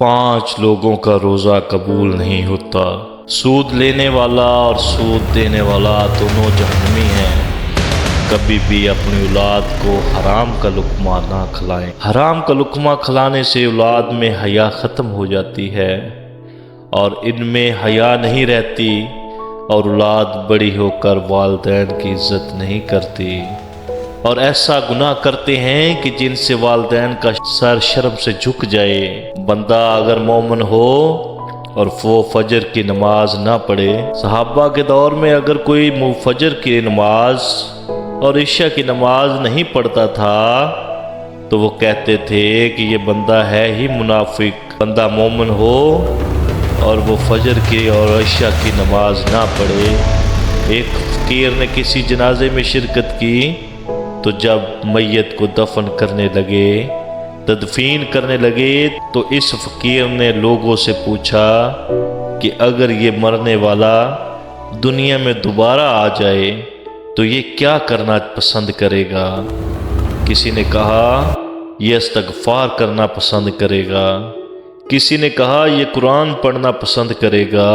5 لوگوں کا روزہ قبول نہیں ہوتا۔ سود لینے والا اور سود دینے والا دونوں جہنمی ہیں۔ کبھی بھی اپنی اولاد کو حرام کا لقمہ نہ کھلائیں۔ حرام کا لقمہ کھلانے سے اولاد میں حیا ختم ہو جاتی ہے اور ان میں حیا نہیں رہتی، اور اولاد بڑی ہو کر والدین کی عزت نہیں کرتی اور ایسا گناہ کرتے ہیں کہ جن سے والدین کا سر شرم سے جھک جائے۔ بندہ اگر مومن ہو اور وہ فجر کی نماز نہ پڑھے، صحابہ کے دور میں اگر کوئی فجر کی نماز اور عشاء کی نماز نہیں پڑھتا تھا تو وہ کہتے تھے کہ یہ بندہ ہے ہی منافق۔ بندہ مومن ہو اور وہ فجر کی اور عشاء کی نماز نہ پڑھے۔ ایک فقیر نے کسی جنازے میں شرکت کی تو جب میت کو دفن کرنے لگے، تدفین کرنے لگے، تو اس فقیر نے لوگوں سے پوچھا کہ اگر یہ مرنے والا دنیا میں دوبارہ آ جائے تو یہ کیا کرنا پسند کرے گا؟ کسی نے کہا یہ استغفار کرنا پسند کرے گا، کسی نے کہا یہ قرآن پڑھنا پسند کرے گا،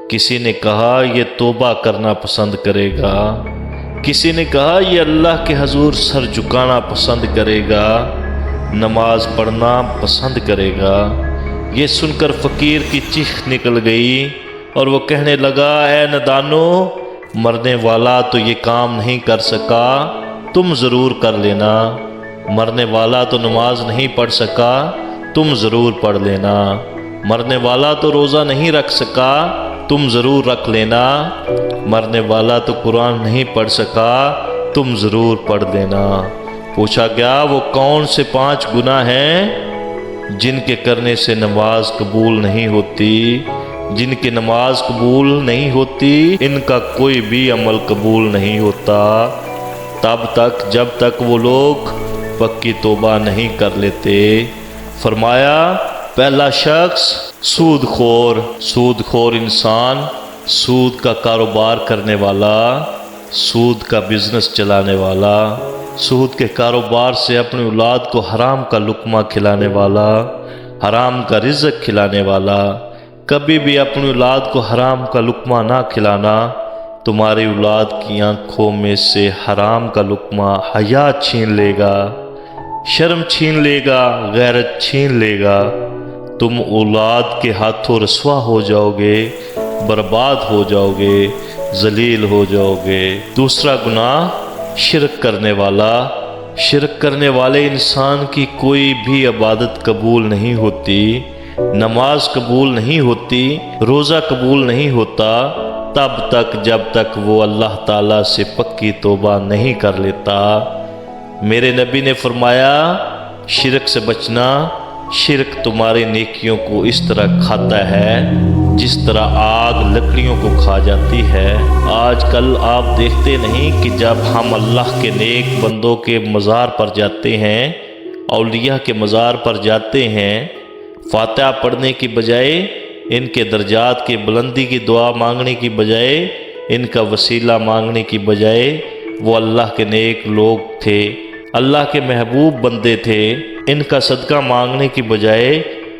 کسی نے کہا یہ توبہ کرنا پسند کرے گا، کسی نے کہا یہ اللہ کے حضور سر جھکانا پسند کرے گا، نماز پڑھنا پسند کرے گا۔ یہ سن کر فقیر کی چیخ نکل گئی اور وہ کہنے لگا، اے نادانو، مرنے والا تو یہ کام نہیں کر سکا، تم ضرور کر لینا۔ مرنے والا تو نماز نہیں پڑھ سکا، تم ضرور پڑھ لینا۔ مرنے والا تو روزہ نہیں رکھ سکا، تم ضرور رکھ لینا۔ مرنے والا تو قرآن نہیں پڑھ سکا، تم ضرور پڑھ لینا۔ پوچھا گیا وہ کون سے 5 گناہ ہیں جن کے کرنے سے نماز قبول نہیں ہوتی؟ جن کی نماز قبول نہیں ہوتی ان کا کوئی بھی عمل قبول نہیں ہوتا تب تک جب تک وہ لوگ پکی توبہ نہیں کر لیتے۔ فرمایا پہلا شخص سود خور انسان، سود کا کاروبار کرنے والا، سود کا بزنس چلانے والا، سود کے کاروبار سے اپنی اولاد کو حرام کا لقمہ کھلانے والا، حرام کا رزق کھلانے والا۔ کبھی بھی اپنی اولاد کو حرام کا لقمہ نہ کھلانا، تمہاری اولاد کی آنکھوں میں سے حرام کا لقمہ حیا چھین لے گا، شرم چھین لے گا، غیرت چھین لے گا۔ تم اولاد کے ہاتھوں رسوا ہو جاؤ گے، برباد ہو جاؤ گے، ذلیل ہو جاؤ گے۔ دوسرا گناہ شرک کرنے والا۔ شرک کرنے والے انسان کی کوئی بھی عبادت قبول نہیں ہوتی، نماز قبول نہیں ہوتی، روزہ قبول نہیں ہوتا تب تک جب تک وہ اللہ تعالیٰ سے پکی توبہ نہیں کر لیتا۔ میرے نبی نے فرمایا شرک سے بچنا، شرک تمہاری نیکیوں کو اس طرح کھاتا ہے جس طرح آگ لکڑیوں کو کھا جاتی ہے۔ آج کل آپ دیکھتے نہیں کہ جب ہم اللہ کے نیک بندوں کے مزار پر جاتے ہیں، اولیاء کے مزار پر جاتے ہیں، فاتحہ پڑھنے کی بجائے ان کے درجات کی بلندی کی دعا مانگنے کی بجائے، ان کا وسیلہ مانگنے کی بجائے، وہ اللہ کے نیک لوگ تھے، اللہ کے محبوب بندے تھے، ان کا صدقہ مانگنے کی بجائے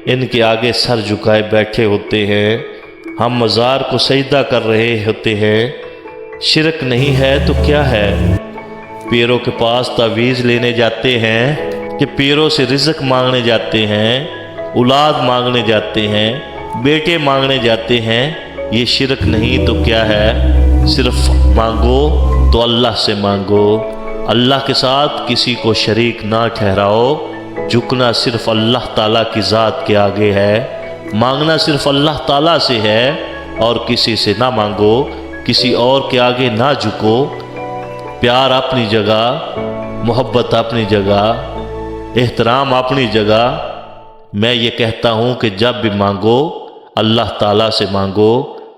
ان کے آگے سر جھکائے بیٹھے ہوتے ہیں۔ ہم مزار کو سجدہ کر رہے ہوتے ہیں۔ شرک نہیں ہے تو کیا ہے؟ پیروں کے پاس تعویذ لینے جاتے ہیں کہ پیروں سے رزق مانگنے جاتے ہیں، اولاد مانگنے جاتے ہیں، بیٹے مانگنے جاتے ہیں۔ یہ شرک نہیں تو کیا ہے؟ صرف مانگو تو اللہ سے مانگو، اللہ کے ساتھ کسی کو شریک نہ ٹھہراؤ۔ جھکنا صرف اللہ تعالیٰ کی ذات کے آگے ہے، مانگنا صرف اللہ تعالیٰ سے ہے، اور کسی سے نہ مانگو، کسی اور کے آگے نہ جھکو۔ پیار اپنی جگہ، محبت اپنی جگہ، احترام اپنی جگہ۔ میں یہ کہتا ہوں کہ جب بھی مانگو اللہ تعالیٰ سے مانگو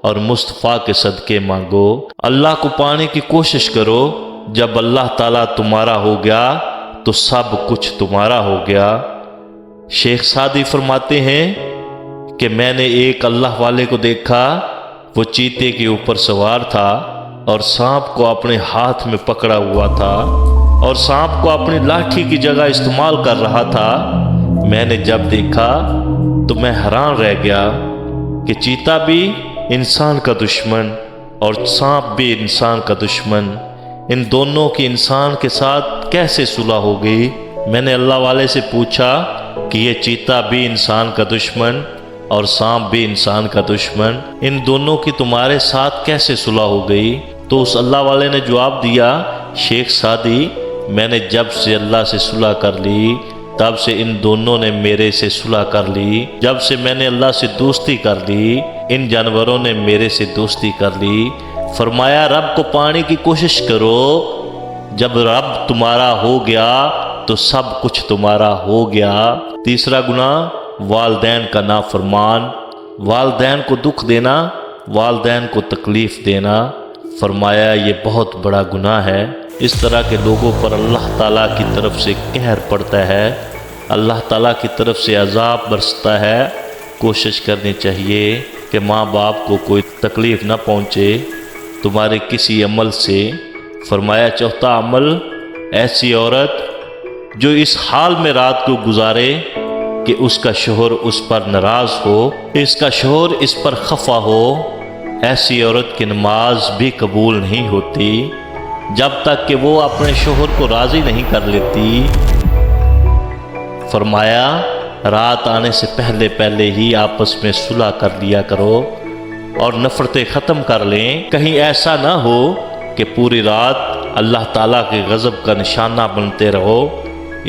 اور مصطفیٰ کے صدقے مانگو۔ اللہ کو پانے کی کوشش کرو۔ جب اللہ تعالیٰ تمہارا ہو گیا تو سب کچھ تمہارا ہو گیا۔ شیخ سعدی فرماتے ہیں کہ میں نے ایک اللہ والے کو دیکھا، وہ چیتے کے اوپر سوار تھا اور سانپ کو اپنے ہاتھ میں پکڑا ہوا تھا اور سانپ کو اپنی لاٹھی کی جگہ استعمال کر رہا تھا۔ میں نے جب دیکھا تو میں حیران رہ گیا کہ چیتا بھی انسان کا دشمن اور سانپ بھی انسان کا دشمن، ان دونوں کی انسان کے ساتھ کیسے صلح ہو گئی؟ میں نے اللہ والے سے پوچھا کہ یہ چیتا بھی انسان کا دشمن اور سانپ بھی انسان کا دشمن، ان دونوں کی تمہارے ساتھ کیسے صلح ہو گئی؟ تو اس اللہ والے نے جواب دیا، شیخ سعدی، میں نے جب سے اللہ سے صلح کر لی تب سے ان دونوں نے میرے سے صلح کر لی، جب سے میں نے اللہ سے دوستی کر لی ان جانوروں نے میرے سے دوستی کر لی۔ فرمایا رب کو پانے کی کوشش کرو، جب رب تمہارا ہو گیا تو سب کچھ تمہارا ہو گیا۔ تیسرا گناہ والدین کا نافرمان، والدین کو دکھ دینا، والدین کو تکلیف دینا۔ فرمایا یہ بہت بڑا گناہ ہے، اس طرح کے لوگوں پر اللہ تعالیٰ کی طرف سے قہر پڑتا ہے، اللہ تعالیٰ کی طرف سے عذاب برستا ہے۔ کوشش کرنی چاہیے کہ ماں باپ کو کوئی تکلیف نہ پہنچے تمہارے کسی عمل سے۔ فرمایا چوتھا عمل، ایسی عورت جو اس حال میں رات کو گزارے کہ اس کا شوہر اس پر ناراض ہو، اس کا شوہر اس پر خفا ہو، ایسی عورت کی نماز بھی قبول نہیں ہوتی جب تک کہ وہ اپنے شوہر کو راضی نہیں کر لیتی۔ فرمایا رات آنے سے پہلے پہلے ہی آپس میں صلح کر لیا کرو اور نفرتیں ختم کر لیں، کہیں ایسا نہ ہو کہ پوری رات اللہ تعالیٰ کے غضب کا نشانہ بنتے رہو۔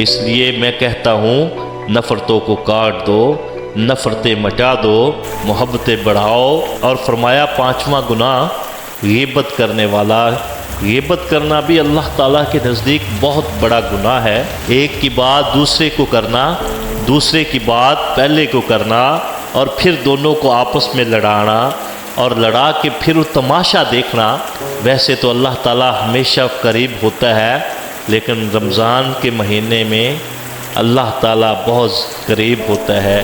اس لیے میں کہتا ہوں نفرتوں کو کاٹ دو، نفرتیں مٹا دو، محبتیں بڑھاؤ۔ اور فرمایا پانچواں گناہ غیبت کرنے والا۔ غیبت کرنا بھی اللہ تعالیٰ کے نزدیک بہت بڑا گناہ ہے۔ ایک کی بات دوسرے کو کرنا، دوسرے کی بات پہلے کو کرنا اور پھر دونوں کو آپس میں لڑانا اور لڑا کے پھر وہ تماشا دیکھنا۔ ویسے تو اللہ تعالیٰ ہمیشہ قریب ہوتا ہے، لیکن رمضان کے مہینے میں اللہ تعالیٰ بہت قریب ہوتا ہے۔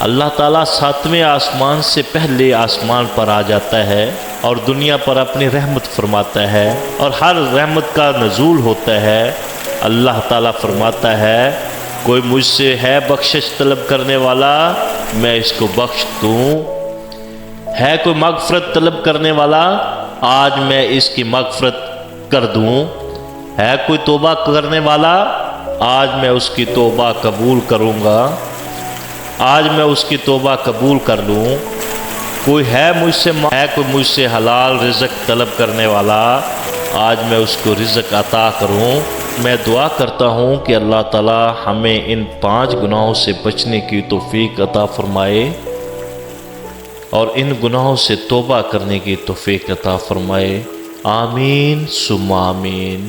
اللہ تعالیٰ 7ویں آسمان سے پہلے آسمان پر آ جاتا ہے اور دنیا پر اپنی رحمت فرماتا ہے، اور ہر رحمت کا نزول ہوتا ہے۔ اللہ تعالیٰ فرماتا ہے کوئی مجھ سے ہے بخشش طلب کرنے والا، میں اس کو بخش دوں۔ ہے کوئی مغفرت طلب کرنے والا، آج میں اس کی مغفرت کر دوں۔ ہے کوئی توبہ کرنے والا، آج میں اس کی توبہ قبول کروں گا، آج میں اس کی توبہ قبول کر لوں۔ کوئی ہے کوئی مجھ سے حلال رزق طلب کرنے والا، آج میں اس کو رزق عطا کروں۔ میں دعا کرتا ہوں کہ اللہ تعالیٰ ہمیں ان 5 گناہوں سے بچنے کی توفیق عطا فرمائے اور ان گناہوں سے توبہ کرنے کی توفیق عطا فرمائے۔ آمین ثم آمین۔